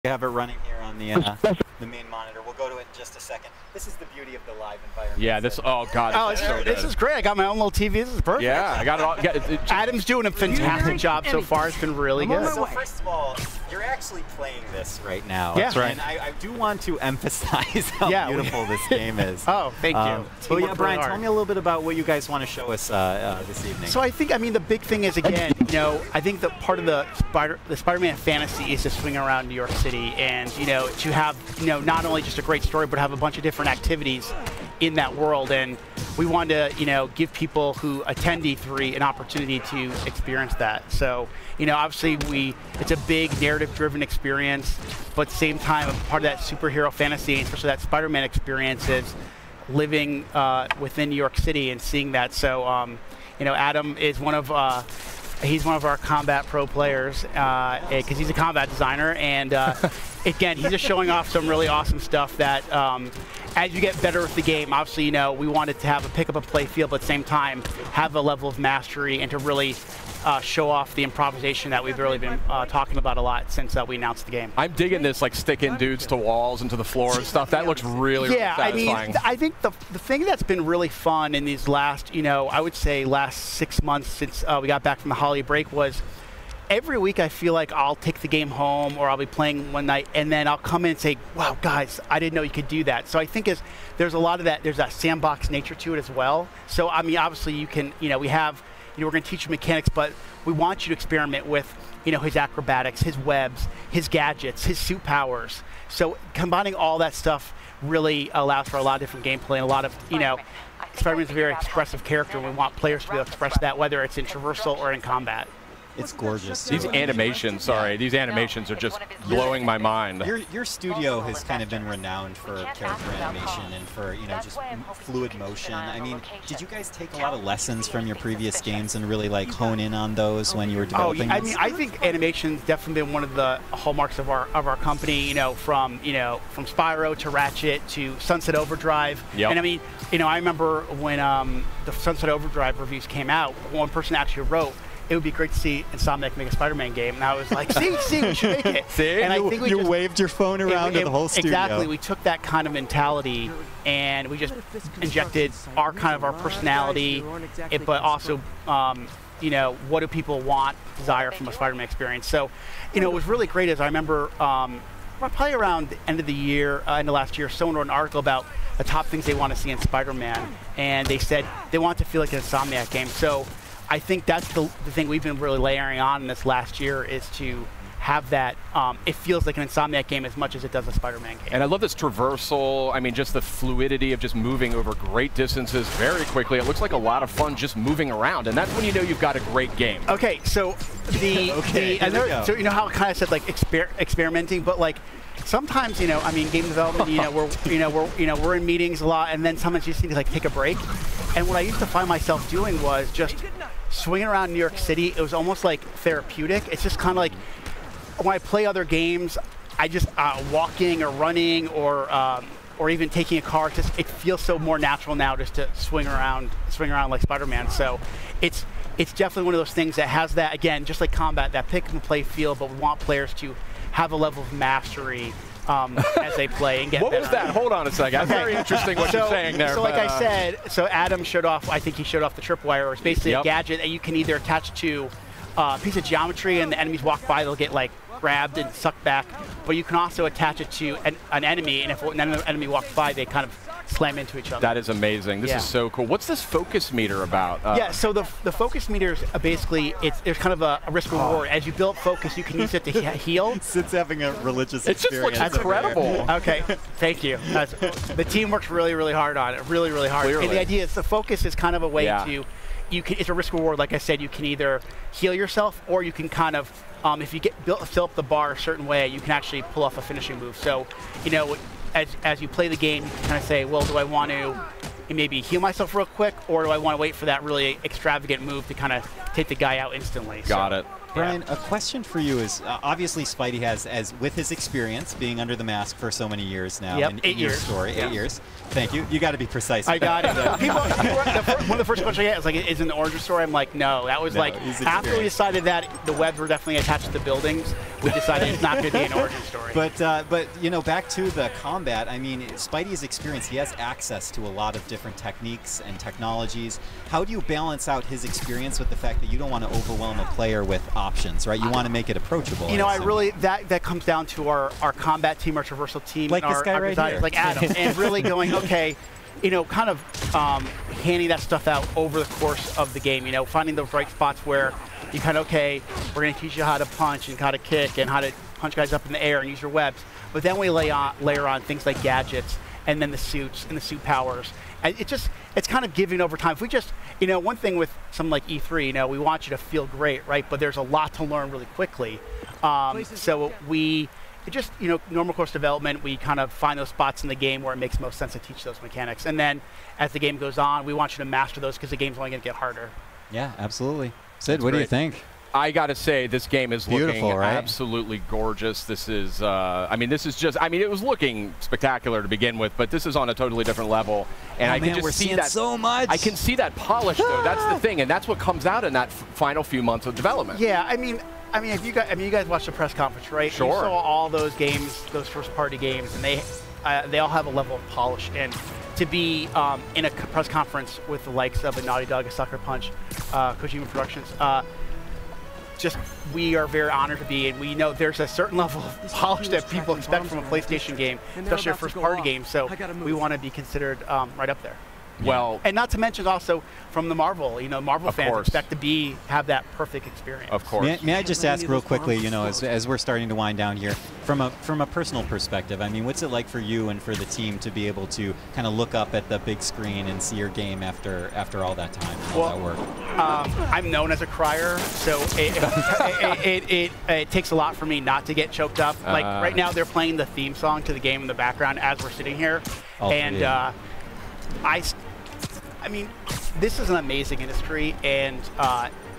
We have it running here on the main monitor. We'll go to it in just a second. This is the beauty of the live environment. Yeah, this. Oh God. This is great. I got my own little TV. This is perfect. Yeah, I got it all. Adam's doing a fantastic job so far. It's been really good. So first of all, you're actually playing this right now. Yeah, that's right. And I do want to emphasize how beautiful this game is. Oh, thank you. But yeah, Brian, tell me a little bit about what you guys want to show us this evening. So I think, the big thing is, again, I think that part of the Spider-Man fantasy is to swing around New York City and, to have, not only just a great story, but have a bunch of different activities in that world. And we wanted to, give people who attend E3 an opportunity to experience that. So, obviously it's a big narrative-driven experience, but at the same time, part of that superhero fantasy, especially that Spider-Man experience, is living within New York City and seeing that. So, Adam is one of he's one of our combat pro players because he's a combat designer, and again, he's just showing off some really awesome stuff that as you get better with the game, obviously, we wanted to have a pick up and play feel, but at the same time, have a level of mastery and to really show off the improvisation that we've really been talking about a lot since we announced the game. I'm digging this, like sticking dudes to walls and to the floor and stuff. That looks really satisfying. I think the thing that's been really fun in these last, I would say last 6 months since we got back from the holiday break was every week I feel like I'll take the game home or I'll be playing one night and then I'll come in and say, wow, guys, I didn't know you could do that. So I think there's a lot of that, there's that sandbox nature to it as well. So, obviously you can, we have, we're going to teach you mechanics, but we want you to experiment with, his acrobatics, his webs, his gadgets, his suit powers. So combining all that stuff really allows for a lot of different gameplay and a lot of, Spider-Man's a very expressive character, and we want players to be able to express that, whether it's in traversal or in combat. It's gorgeous. These animations, these animations are just blowing my mind. Your studio has kind of been renowned for character animation and for, just fluid motion. I mean, did you guys take a lot of lessons from your previous games and really like hone in on those when you were developing this? I think animation's definitely been one of the hallmarks of our company, from Spyro to Ratchet to Sunset Overdrive. Yep. And I remember when the Sunset Overdrive reviews came out, one person actually wrote, it would be great to see Insomniac make a Spider-Man game. And I was like, see, we should make it. See? And I think you waved your phone around to the whole studio. Exactly. We took that kind of mentality and we just injected our personality, but also, what do people want, desire from a Spider-Man experience. So, it was really great as I remember probably around the end of the year, end of last year, someone wrote an article about the top things they want to see in Spider-Man. And they said they want it to feel like an Insomniac game. So I think that's the thing we've been really layering on in this last year is to have that, it feels like an Insomniac game as much as it does a Spider-Man game. And I love this traversal, just the fluidity of just moving over great distances very quickly. It looks like a lot of fun just moving around, and that's when you know you've got a great game. Okay, so so you know how I kind of said like experimenting, but like sometimes, game development, we're in meetings a lot, and then sometimes you just need to like take a break. And what I used to find myself doing was just swinging around New York City. It was almost like therapeutic. It's just kind of like when I play other games, I just walking or running or even taking a car. It feels so more natural now just to swing around like Spider-Man. So it's definitely one of those things that has that, again, just like combat, that pick and play feel, but we want players to have a level of mastery as they play and get What better. was that? Hold on a second. That's very interesting what you're saying there. So like I said, Adam showed off, I think he showed off the tripwire. It's basically a gadget that you can either attach to a piece of geometry and the enemies walk by, they'll get like grabbed and sucked back. But you can also attach it to an enemy, and if an enemy walks by, they kind of slam into each other. That is amazing. This is so cool. What's this focus meter about? So the focus meter is basically, there's kind of a risk reward. As you build focus, you can use it to heal. Sid's having a religious It experience. just looks incredible. Okay, thank you. The team works really, really hard on it. Really, really hard. Clearly. And the idea is the focus is kind of a way to, it's a risk reward. Like I said, you can either heal yourself or you can kind of, if you fill up the bar a certain way, you can actually pull off a finishing move. So, as you play the game, you can kind of say, well, do I want to maybe heal myself real quick, or do I want to wait for that really extravagant move to kind of take the guy out instantly? Got it. Brian, a question for you is, obviously Spidey has, with his experience being under the mask for so many years now, Yep, in 8 your years. story, 8 years. Thank you. You got to be precise. I got it. One of the first questions I get is like, is it an origin story? I'm like, no. That was like, after we decided that the webs were definitely attached to the buildings, we decided it's not going to be an origin story. But you know, back to the combat, I mean, Spidey's experience, he has access to a lot of different techniques and technologies. How do you balance out his experience with the fact that you don't want to overwhelm a player with options, right? You want to make it approachable. You know, I really, that comes down to our combat team, our traversal team, like and this guy our right designers, here. like Adam, and really going, okay, you know, kind of handing that stuff out over the course of the game, you know, finding those right spots where you kind of, okay, we're going to teach you how to punch and how to kick and how to punch guys up in the air and use your webs. But then we layer on things like gadgets and then the suits and the suit powers. And it's kind of giving over time. If we just, you know, one thing with something like E3, you know, we want you to feel great, right? But there's a lot to learn really quickly. So just, you know, normal course development, we kind of find those spots in the game where it makes most sense to teach those mechanics. And then as the game goes on, we want you to master those because the game's only going to get harder. Yeah, absolutely. Sid, That's what great. do you think? I got to say, this game is Beautiful, looking right? absolutely gorgeous. This is, I mean, this is just, I mean, it was looking spectacular to begin with, but this is on a totally different level. And I can just we're see seeing that so much. I can see that polish, though. That's the thing, and that's what comes out in that final few months of development. Yeah, I mean, if you guys watched the press conference, right? Sure. You saw all those games, those first-party games, and they all have a level of polish. And to be in a press conference with the likes of a Naughty Dog, a Sucker Punch, Kojima Productions, we are very honored to be, and we know there's a certain level of polish that people expect from a PlayStation game, especially a first-party game. So we want to be considered right up there. Well, and not to mention also from the Marvel, you know, Marvel fans expect to have that perfect experience. Of course. May I just ask real quickly, you know, as we're starting to wind down here, from a personal perspective, I mean, what's it like for you and for the team to be able to kind of look up at the big screen and see your game after all that time, all that work? I'm known as a crier, so it takes a lot for me not to get choked up. Like right now, they're playing the theme song to the game in the background as we're sitting here, and I mean, this is an amazing industry, and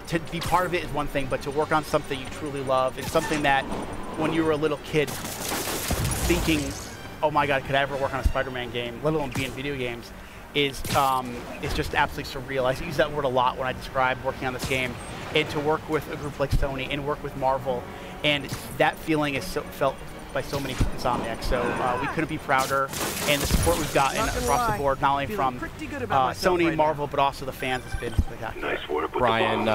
to be part of it is one thing, but to work on something you truly love is something that when you were a little kid thinking, oh my God, could I ever work on a Spider-Man game, let alone be in video games, is just absolutely surreal. I use that word a lot when I describe working on this game, and to work with a group like Sony and work with Marvel, and that feeling is felt by so many Insomniacs. So we couldn't be prouder, and the support we've gotten across the board, not only from Sony, Marvel, but also the fans, has been spectacular. Brian,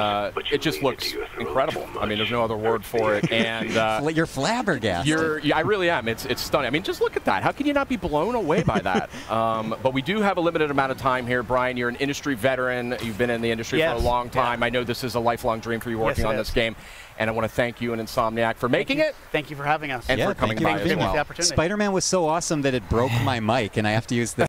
it just looks incredible. I mean, there's no other word for it. And you're flabbergasted. I really am. It's stunning. I mean, just look at that. How can you not be blown away by that? But we do have a limited amount of time here. Brian, you're an industry veteran. You've been in the industry for a long time. I know this is a lifelong dream for you working on this game. And I want to thank you and Insomniac for making it. Thank you for having us. And for coming by as well. Spider-Man was so awesome that it broke my mic, and I have to use the